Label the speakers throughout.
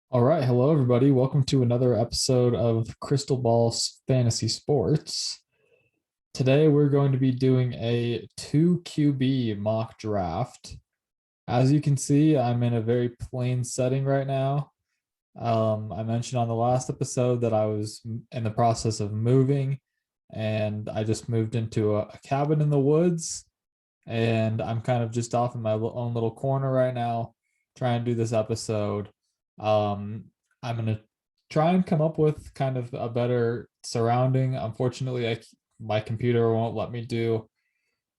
Speaker 1: All right, hello everybody. Welcome to another episode of Crystal Ball Fantasy Sports. Today we're going to be doing a 2 QB mock draft. As you can see, I'm in a very plain setting right now. I mentioned on the last episode that I was in the process of moving, and I just moved into a cabin in the woods, and I'm kind of just off in my own little corner right now, trying to do this episode. Um, I'm gonna try and come up with kind of a better surrounding. Unfortunately, my computer won't let me do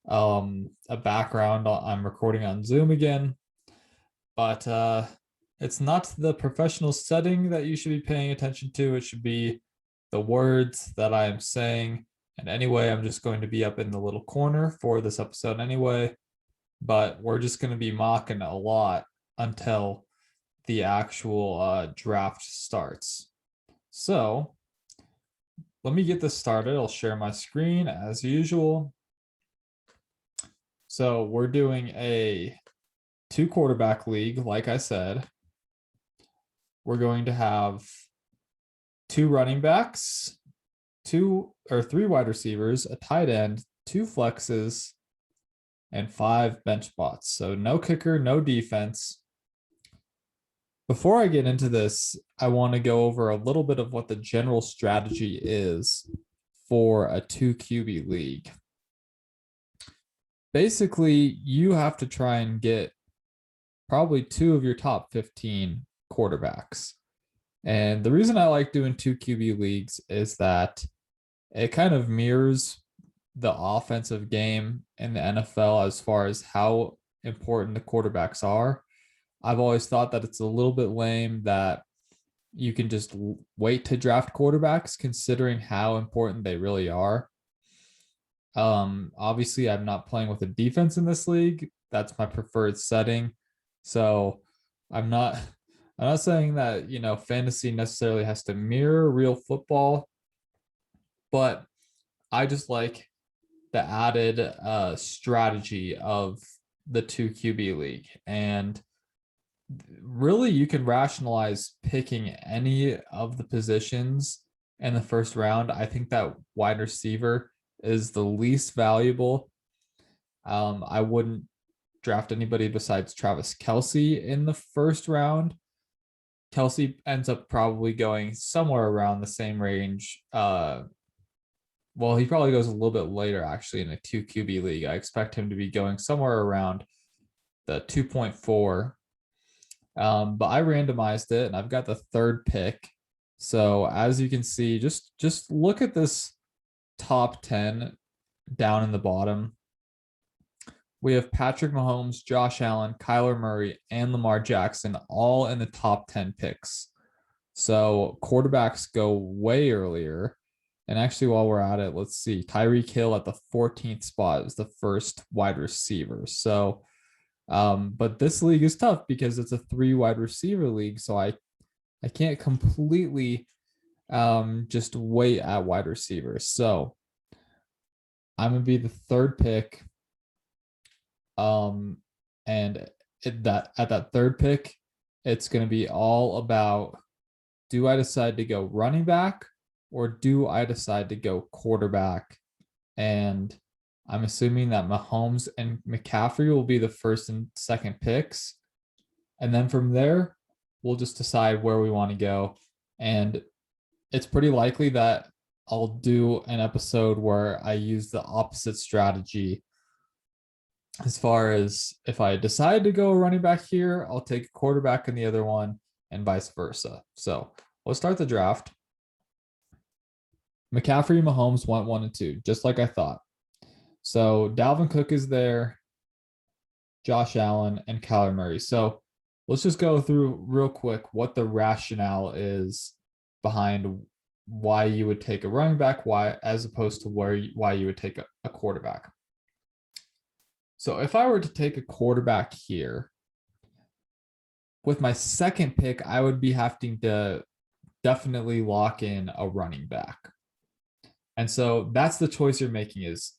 Speaker 1: a background. I'm recording on Zoom again, but it's not the professional setting that you should be paying attention to. It should be the words that I am saying. And anyway, I'm just going to be up in the little corner for this episode anyway. But we're just going to be mocking a lot until the actual draft starts. So let me get this started. I'll share my screen as usual. So we're doing a 2 quarterback league, like I said. We're going to have 2 running backs, 3 wide receivers, a tight end, 2 flexes, and 5 bench spots. So no kicker, no defense. Before I get into this, I want to go over a little bit of what the general strategy is for a 2 QB league. Basically, you have to try and get probably 2 of your top 15 quarterbacks. And the reason I like doing 2 QB leagues is that it kind of mirrors the offensive game in the NFL as far as how important the quarterbacks are. I've always thought that it's a little bit lame that you can just wait to draft quarterbacks considering how important they really are. Obviously I'm not playing with a defense in this league. That's my preferred setting. So I'm not I'm not saying that, fantasy necessarily has to mirror real football, but I just like the added strategy of the 2 QB league. And really, you can rationalize picking any of the positions in the first round. I think that wide receiver is the least valuable. I wouldn't draft anybody besides Travis Kelce in the first round. Kelce ends up probably going somewhere around the same range. Well, he probably goes a little bit later actually in a 2 QB league. I expect him to be going somewhere around the 2.4. But I randomized it and I've got the 3rd pick. So as you can see, just look at this top 10 down in the bottom. We have Patrick Mahomes, Josh Allen, Kyler Murray, and Lamar Jackson all in the top 10 picks. So quarterbacks go way earlier. And actually, while we're at it, let's see. Tyreek Hill at the 14th spot is the first wide receiver. So, but this league is tough because it's a 3 wide receiver league. So I can't completely just wait at wide receivers. So I'm gonna be the 3rd pick. And that at that 3rd pick, it's gonna be all about, do I decide to go running back or do I decide to go quarterback? And I'm assuming that Mahomes and McCaffrey will be the 1st and 2nd picks. And then from there, we'll just decide where we want to go. And it's pretty likely that I'll do an episode where I use the opposite strategy. As far as if I decide to go running back here, I'll take a quarterback in the other one and vice versa. So let's start the draft. McCaffrey and Mahomes went 1 and 2, just like I thought. So Dalvin Cook is there, Josh Allen, and Kyler Murray. So let's just go through real quick what the rationale is behind why you would take a running back, why as opposed to why you would take a quarterback. So if I were to take a quarterback here, with my 2nd pick, I would be having to definitely lock in a running back. And so that's the choice you're making is,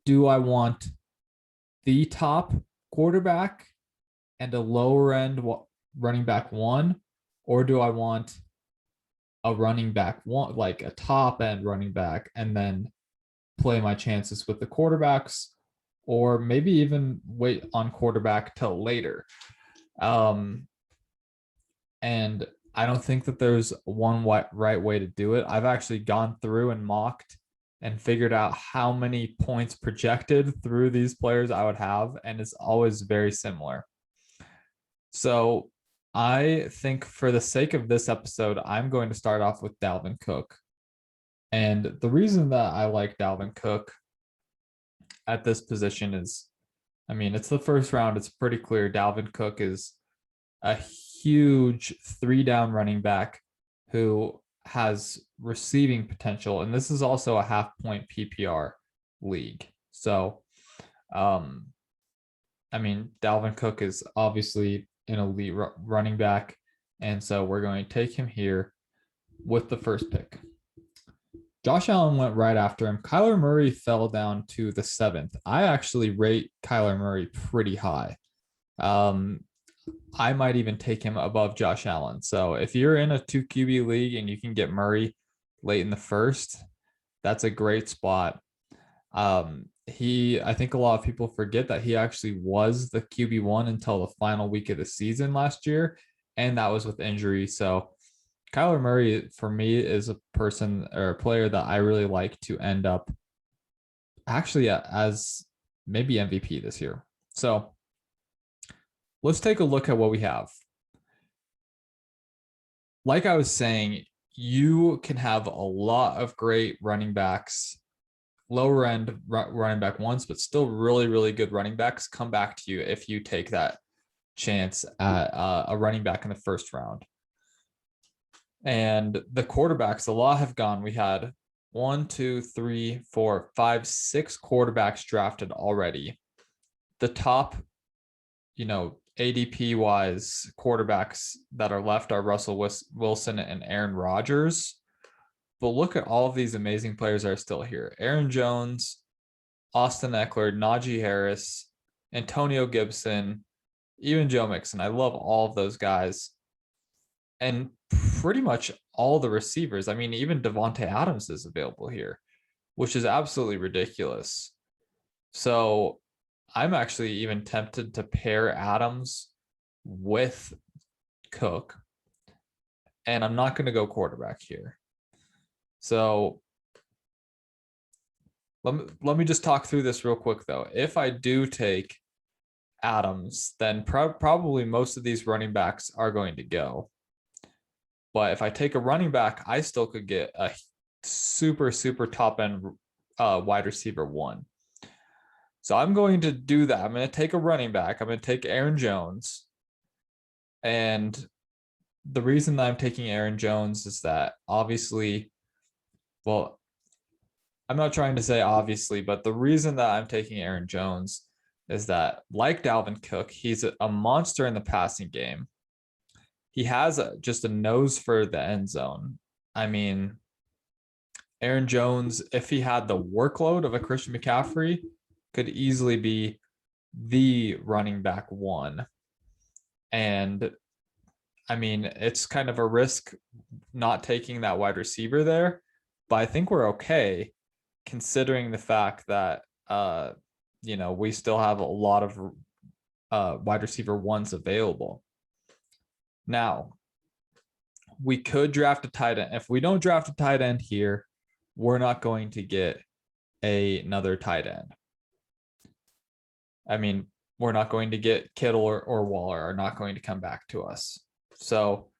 Speaker 1: do I want the top quarterback and a lower end running back 1, or do I want a running back, one like a top end running back, and then play my chances with the quarterbacks, or maybe even wait on quarterback till later. Um, and I don't think that there's one right way to do it. I've actually gone through and mocked and figured out how many points projected through these players I would have, and it's always very similar. So I think for the sake of this episode, I'm going to start off with Dalvin Cook. And the reason that I like Dalvin Cook at this position is, I mean, it's the first round. It's pretty clear Dalvin Cook is a huge 3-down running back who has receiving potential. And this is also a half point PPR league. So, I mean, Dalvin Cook is obviously an elite running back. And so we're going to take him here with the first pick. Josh Allen went right after him. Kyler Murray fell down to the 7th. I actually rate Kyler Murray pretty high. I might even take him above Josh Allen. So if you're in a 2 QB league and you can get Murray late in the first, that's a great spot. I think a lot of people forget that he actually was the QB1 until the final week of the season last year, and that was with injury. So Kyler Murray for me is a person or a player that I really like to end up actually as maybe MVP this year. So let's take a look at what we have. Like I was saying, you can have a lot of great running backs, lower end running back ones, but still really, really good running backs come back to you if you take that chance at a running back in the first round. And the quarterbacks, a lot have gone. We had 1, 2, 3, 4, 5, 6 quarterbacks drafted already. The top, ADP wise quarterbacks that are left are Russell Wilson and Aaron Rodgers. But look at all of these amazing players that are still here. Aaron Jones, Austin Eckler, Najee Harris, Antonio Gibson, even Joe Mixon. I love all of those guys. And pretty much all the receivers. I mean, even Devontae Adams is available here, which is absolutely ridiculous. So I'm actually even tempted to pair Adams with Cook. And I'm not going to go quarterback here. So let me just talk through this real quick, though. If I do take Adams, then probably most of these running backs are going to go. But if I take a running back, I still could get a super, super top end wide receiver 1. So I'm going to do that. I'm going to take a running back. I'm going to take Aaron Jones. And the reason that I'm taking Aaron Jones is that obviously, well, I'm not trying to say obviously, but the reason that I'm taking Aaron Jones is that, like Dalvin Cook, he's a monster in the passing game. He has just a nose for the end zone. I mean, Aaron Jones, if he had the workload of a Christian McCaffrey, could easily be the running back 1. And I mean, it's kind of a risk not taking that wide receiver there, but I think we're okay considering the fact that, we still have a lot of wide receiver 1s available. Now, we could draft a tight end. If we don't draft a tight end here, we're not going to get another tight end. I mean, we're not going to get Kittle or Waller are not going to come back to us. So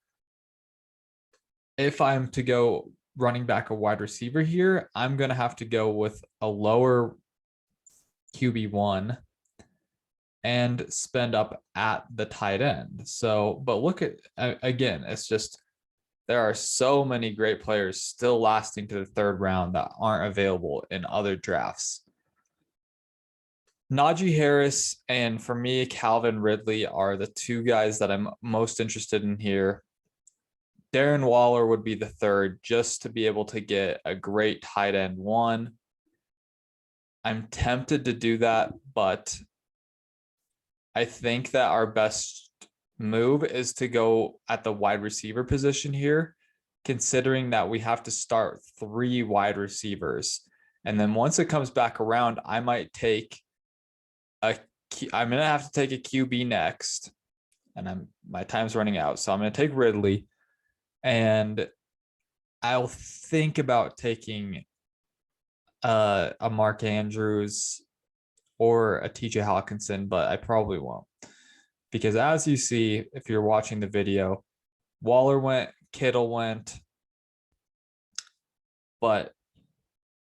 Speaker 1: if I'm to go running back a wide receiver here, I'm going to have to go with a lower QB1 and spend up at the tight end. So, but look at, again, it's just, there are so many great players still lasting to the 3rd round that aren't available in other drafts. Najee Harris and, for me, Calvin Ridley are the 2 guys that I'm most interested in here. Darren Waller would be the 3rd, just to be able to get a great tight end 1. I'm tempted to do that, but I think that our best move is to go at the wide receiver position here, considering that we have to start 3 wide receivers. And then once it comes back around, I might take I'm gonna have to take a QB next, and my time's running out, so I'm gonna take Ridley, and I'll think about taking a Mark Andrews or a TJ Hawkinson, but I probably won't, because as you see, if you're watching the video, Waller went, Kittle went, but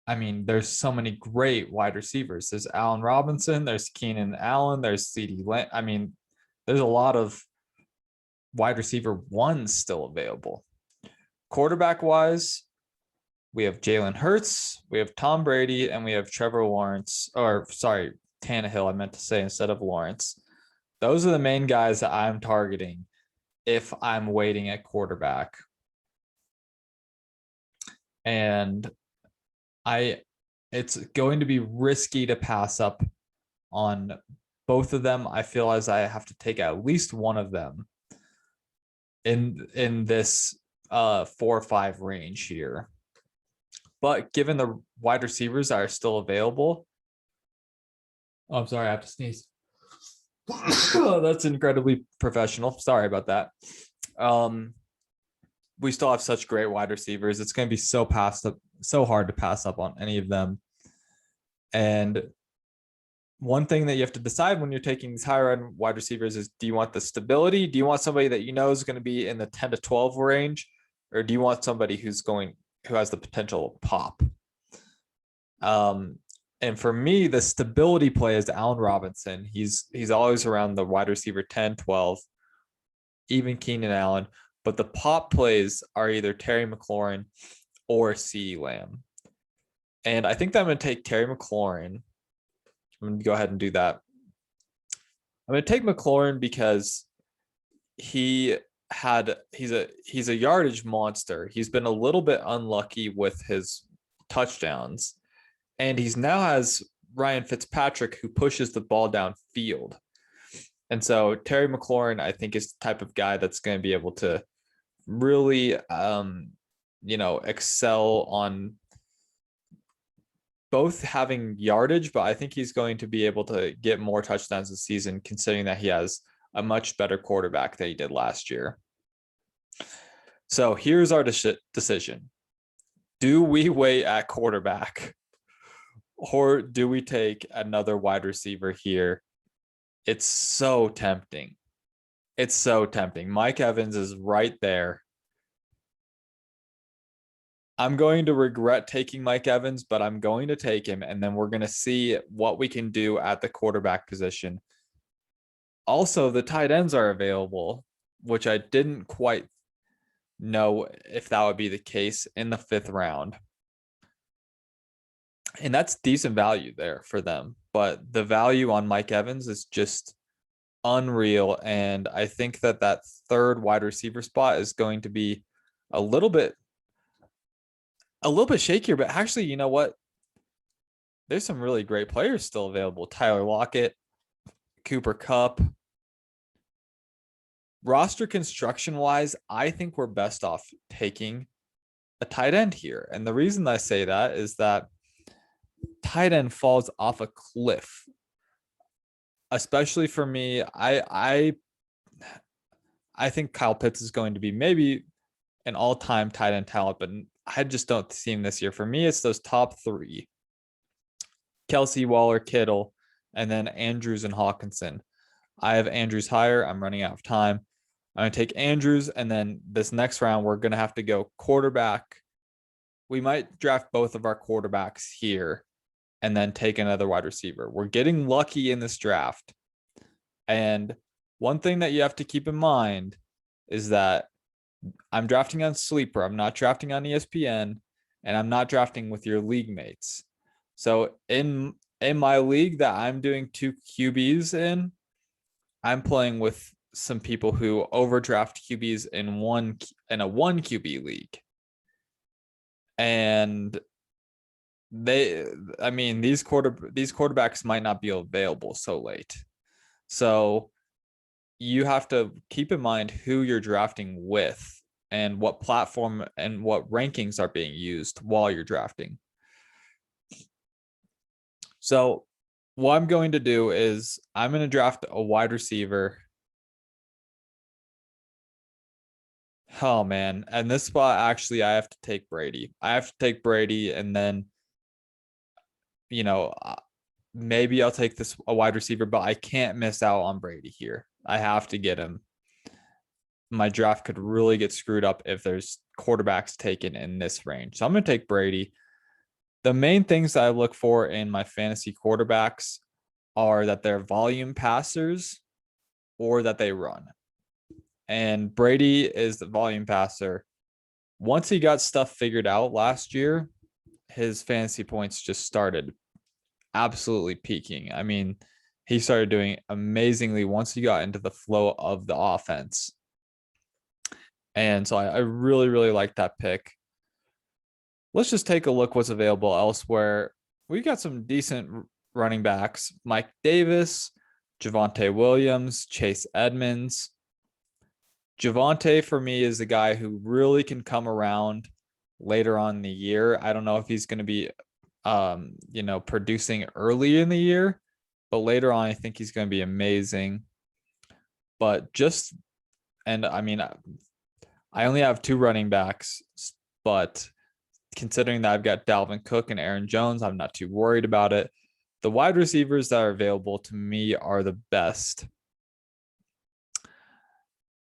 Speaker 1: I mean, there's so many great wide receivers. There's Allen Robinson, there's Keenan Allen, there's CeeDee Lamb. I mean, there's a lot of wide receiver ones still available. Quarterback wise, we have Jalen Hurts, we have Tom Brady, and we have Trevor Lawrence, or sorry, Tannehill, I meant to say instead of Lawrence. Those are the main guys that I'm targeting if I'm waiting at quarterback. And it's going to be risky to pass up on both of them. I feel as I have to take at least one of them in this 4 or 5 range here. But given the wide receivers that are still available, oh, I'm sorry, I have to sneeze. Oh, that's incredibly professional. Sorry about that. We still have such great wide receivers. It's going to be so hard to pass up on any of them. And one thing that you have to decide when you're taking these higher end wide receivers is, do you want the stability? Do you want somebody that you know is going to be in the 10 to 12 range? Or do you want somebody who has the potential to pop? And for me, the stability play is Allen Robinson. He's always around the wide receiver 10, 12, even Keenan Allen. But the pop plays are either Terry McLaurin or CeeDee Lamb. And I think that I'm going to take Terry McLaurin. I'm going to go ahead and do that. I'm going to take McLaurin because he's a yardage monster. He's been a little bit unlucky with his touchdowns. And he's now has Ryan Fitzpatrick, who pushes the ball downfield. And so Terry McLaurin, I think, is the type of guy that's going to be able to really, excel on both having yardage, but I think he's going to be able to get more touchdowns this season, considering that he has a much better quarterback than he did last year. So here's our decision. Do we wait at quarterback, or do we take another wide receiver here? It's so tempting. It's so tempting. Mike Evans is right there. I'm going to regret taking Mike Evans, but I'm going to take him, and then we're going to see what we can do at the quarterback position. Also, the tight ends are available, which I didn't quite know if that would be the case in the 5th round. And that's decent value there for them. But the value on Mike Evans is just unreal. And I think that 3rd wide receiver spot is going to be a little bit shakier. But actually, you know what? There's some really great players still available. Tyler Lockett, Cooper Kupp. Roster construction wise, I think we're best off taking a tight end here. And the reason I say that is that tight end falls off a cliff, especially for me. I think Kyle Pitts is going to be maybe an all-time tight end talent, but I just don't see him this year. For me, it's those top 3: Kelsey, Waller, Kittle, and then Andrews and Hawkinson. I have Andrews higher. I'm running out of time. I'm going to take Andrews, and then this next round, we're going to have to go quarterback. We might draft both of our quarterbacks here and then take another wide receiver. We're getting lucky in this draft. And one thing that you have to keep in mind is that I'm drafting on Sleeper. I'm not drafting on ESPN, and I'm not drafting with your league mates. So in my league that I'm doing 2 QBs in, I'm playing with some people who overdraft QBs in a 1 QB league. And these quarterbacks might not be available so late. So you have to keep in mind who you're drafting with and what platform and what rankings are being used while you're drafting. So what I'm going to do is I'm going to draft a wide receiver. Oh man, and this spot actually I have to take Brady. I have to take Brady, and then you know maybe I'll take this a wide receiver, but I can't miss out on Brady here. I have to get him. My draft could really get screwed up if there's quarterbacks taken in this range. So I'm going to take Brady. The main things that I look for in my fantasy quarterbacks are that they're volume passers or that they run. And Brady is the volume passer. Once he got stuff figured out last year, his fantasy points just started absolutely peaking. I mean, he started doing amazingly once he got into the flow of the offense. And so I really, really like that pick. Let's just take a look what's available elsewhere. We got some decent running backs. Mike Davis, Javonte Williams, Chase Edmonds. Javonte for me is the guy who really can come around later on in the year. I don't know if he's going to be producing early in the year, but later on I think he's going to be amazing. But I mean I only have 2 running backs, but considering that I've got Dalvin Cook and Aaron Jones, I'm not too worried about it. The wide receivers that are available to me are the best.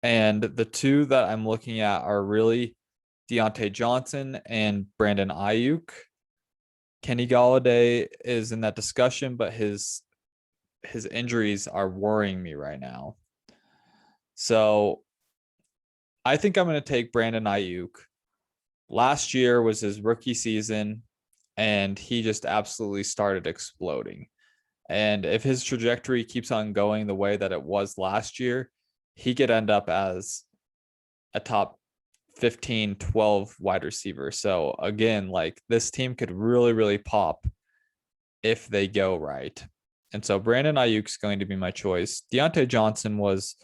Speaker 1: And the 2 that I'm looking at are really Deontay Johnson and Brandon Ayuk. Kenny Golladay is in that discussion, but his injuries are worrying me right now. So I think I'm going to take Brandon Ayuk. Last year was his rookie season, and he just absolutely started exploding. And if his trajectory keeps on going the way that it was last year, he could end up as a top 15, 12 wide receiver. So again, like this team could really, really pop if they go right. And so Brandon Ayuk's going to be my choice. Deontay Johnson was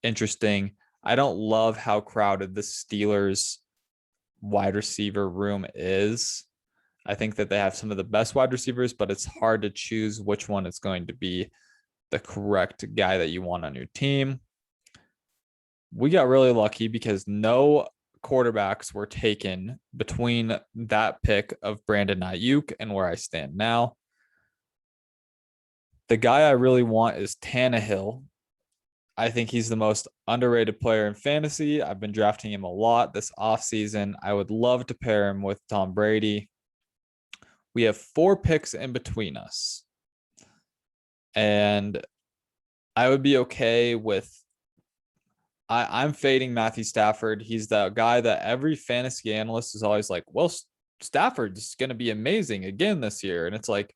Speaker 1: interesting. I don't love how crowded the Steelers wide receiver room is. I think that they have some of the best wide receivers, but it's hard to choose which one is going to be the correct guy that you want on your team. We got really lucky because no quarterbacks were taken between that pick of Brandon Ayuk and where I stand now. The guy I really want is Tannehill. I think he's the most underrated player in fantasy. I've been drafting him a lot this offseason. I would love to pair him with Tom Brady. We have 4 picks in between us. And I would be okay with I'm fading Matthew Stafford. He's the guy that every fantasy analyst is always like, well, Stafford's going to be amazing again this year. And it's like,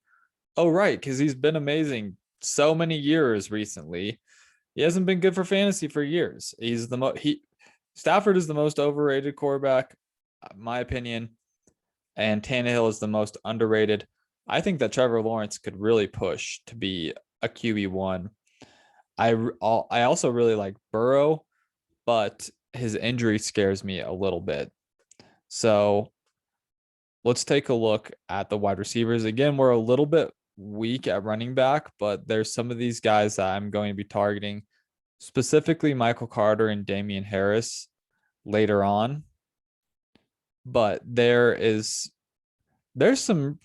Speaker 1: oh, right, because he's been amazing so many years recently. He hasn't been good for fantasy for years. Stafford is the most overrated quarterback, my opinion, and Tannehill is the most underrated. I think that Trevor Lawrence could really push to be a QB1. I also really like Burrow, but his injury scares me a little bit. So let's take a look at the wide receivers. Again, we're a little bit weak at running back, but there's some of these guys that I'm going to be targeting, specifically Michael Carter and Damian Harris later on. But there's some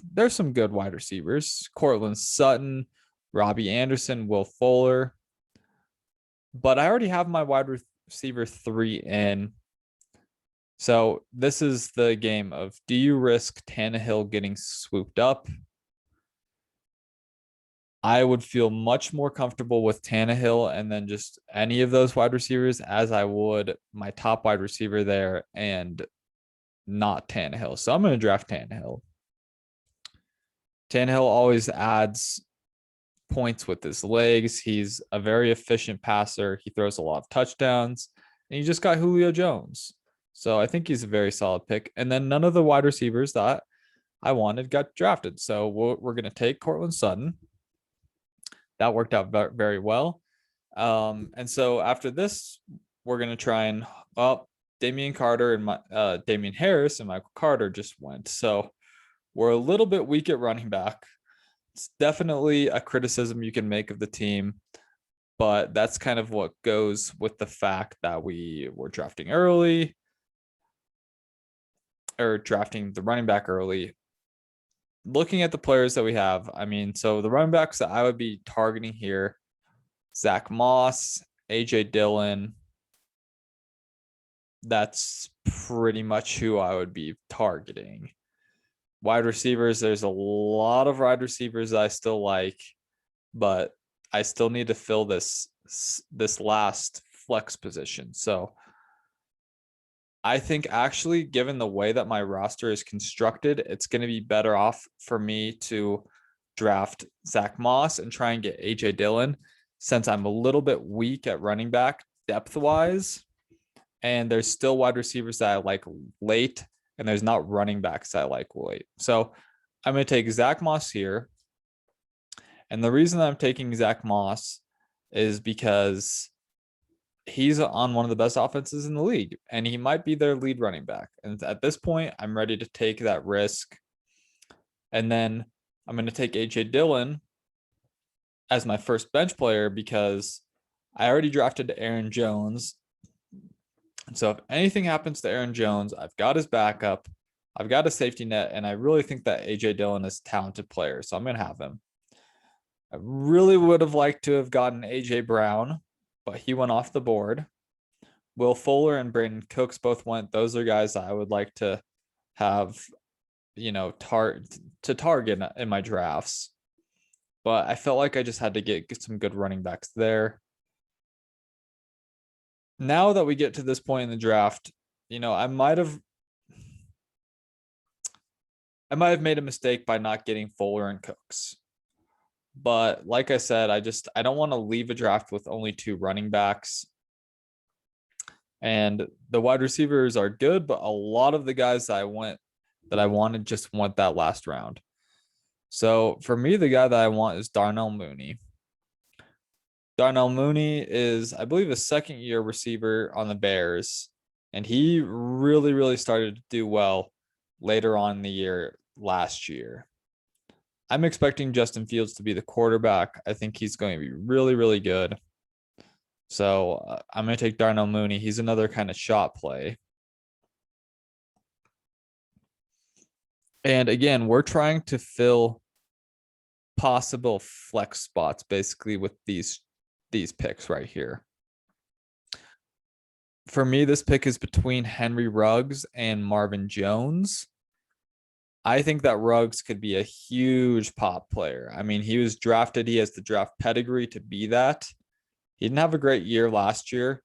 Speaker 1: good wide receivers. Cortland Sutton, Robbie Anderson, Will Fuller. But I already have my wide receiver 3 in. So this is the game of, do you risk Tannehill getting swooped up? I would feel much more comfortable with Tannehill and then just any of those wide receivers as I would my top wide receiver there and not Tannehill. So I'm going to draft Tannehill. Tannehill always adds points with his legs. He's a very efficient passer. He throws a lot of touchdowns, and you just got Julio Jones. So I think he's a very solid pick. And then none of the wide receivers that I wanted got drafted. So we're going to take Cortland Sutton. That worked out very well. And so after this, we're gonna try and Damian Harris and Michael Carter just went. So we're a little bit weak at running back. It's definitely a criticism you can make of the team, but that's kind of what goes with the fact that we were drafting early or drafting the running back early. Looking at the players that we have, I mean, so the running backs that I would be targeting here, Zach Moss, AJ Dillon. That's pretty much who I would be targeting. Wide receivers, there's a lot of wide receivers I still like, but I still need to fill this last flex position. So I think actually, given the way that my roster is constructed, it's going to be better off for me to draft Zach Moss and try and get AJ Dillon, since I'm a little bit weak at running back depth wise. And there's still wide receivers that I like late, and there's not running backs that I like late. So I'm going to take Zach Moss here. And the reason I'm taking Zach Moss is because he's on one of the best offenses in the league, and he might be their lead running back. And at this point, I'm ready to take that risk. And then I'm going to take AJ Dillon as my first bench player because I already drafted Aaron Jones. And so if anything happens to Aaron Jones, I've got his backup, I've got a safety net, and I really think that AJ Dillon is a talented player. So I'm going to have him. I really would have liked to have gotten AJ Brown, but he went off the board. Will Fuller and Brandon Cooks both went. Those are guys I would like to have, target in my drafts. But I felt like I just had to get some good running backs there. Now that we get to this point in the draft, I might have made a mistake by not getting Fuller and Cooks. But like I said, I don't want to leave a draft with only 2 running backs. And the wide receivers are good, but a lot of the guys that I wanted just went that last round. So for me, the guy that I want is Darnell Mooney. Darnell Mooney is, I believe, a second-year receiver on the Bears, and he really, really started to do well later on in the year last year. I'm expecting Justin Fields to be the quarterback. I think he's going to be really, really good. So I'm going to take Darnell Mooney. He's another kind of shot play. And again, we're trying to fill possible flex spots basically with these picks right here. For me, this pick is between Henry Ruggs and Marvin Jones. I think that Ruggs could be a huge pop player. I mean, he was drafted. He has the draft pedigree to be that. He didn't have a great year last year,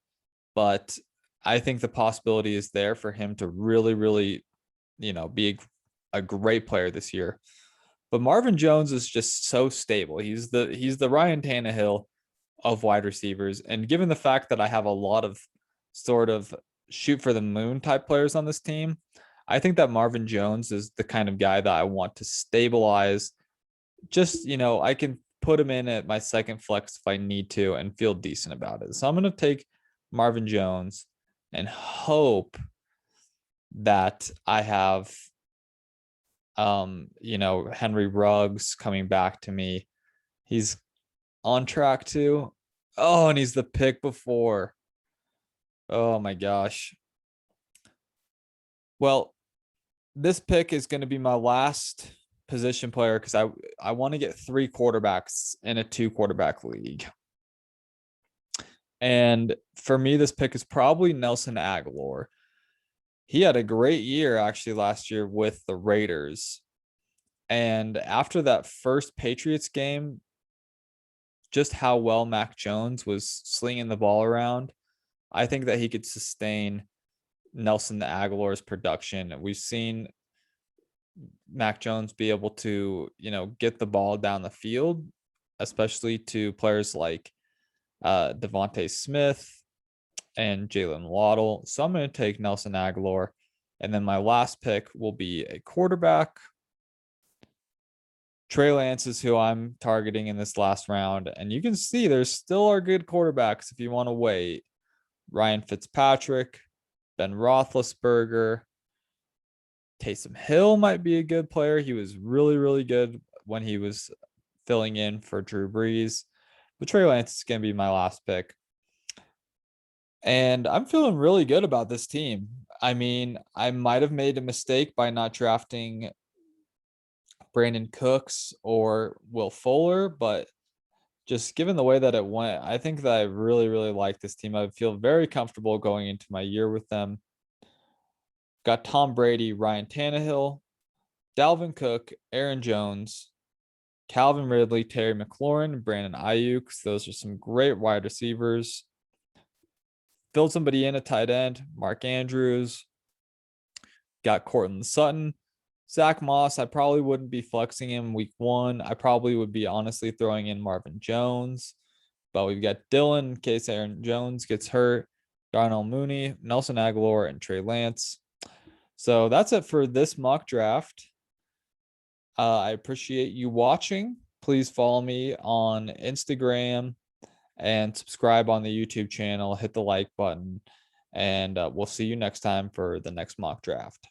Speaker 1: but I think the possibility is there for him to really, really, be a great player this year. But Marvin Jones is just so stable. He's the Ryan Tannehill of wide receivers. And given the fact that I have a lot of sort of shoot for the moon type players on this team, I think that Marvin Jones is the kind of guy that I want to stabilize. Just, I can put him in at my second flex if I need to and feel decent about it. So I'm going to take Marvin Jones and hope that I have, Henry Ruggs coming back to me. He's on track to. Oh, and he's the pick before. Oh my gosh. Well, this pick is going to be my last position player because I want to get 3 quarterbacks in a 2 quarterback league. And for me, this pick is probably Nelson Agholor. He had a great year actually last year with the Raiders. And after that first Patriots game, just how well Mac Jones was slinging the ball around, I think that he could sustain Nelson Agholor's production. We've seen Mac Jones be able to, get the ball down the field, especially to players like Devontae Smith and Jalen Waddle. So I'm going to take Nelson Agholor. And then my last pick will be a quarterback. Trey Lance is who I'm targeting in this last round. And you can see there's still are good quarterbacks if you want to wait. Ryan Fitzpatrick, Ben Roethlisberger, Taysom Hill might be a good player. He was really, really good when he was filling in for Drew Brees. But Trey Lance is going to be my last pick. And I'm feeling really good about this team. I mean, I might have made a mistake by not drafting Brandon Cooks or Will Fuller, but just given the way that it went, I think that I really, really like this team. I feel very comfortable going into my year with them. Got Tom Brady, Ryan Tannehill, Dalvin Cook, Aaron Jones, Calvin Ridley, Terry McLaurin, Brandon Ayuk. Those are some great wide receivers. Filled somebody in at tight end, Mark Andrews. Got Cortland Sutton. Zach Moss, I probably wouldn't be flexing him week 1. I probably would be honestly throwing in Marvin Jones. But we've got Dylan in case Aaron Jones gets hurt, Darnell Mooney, Nelson Aguilar, and Trey Lance. So that's it for this mock draft. I appreciate you watching. Please follow me on Instagram and subscribe on the YouTube channel. Hit the like button. And we'll see you next time for the next mock draft.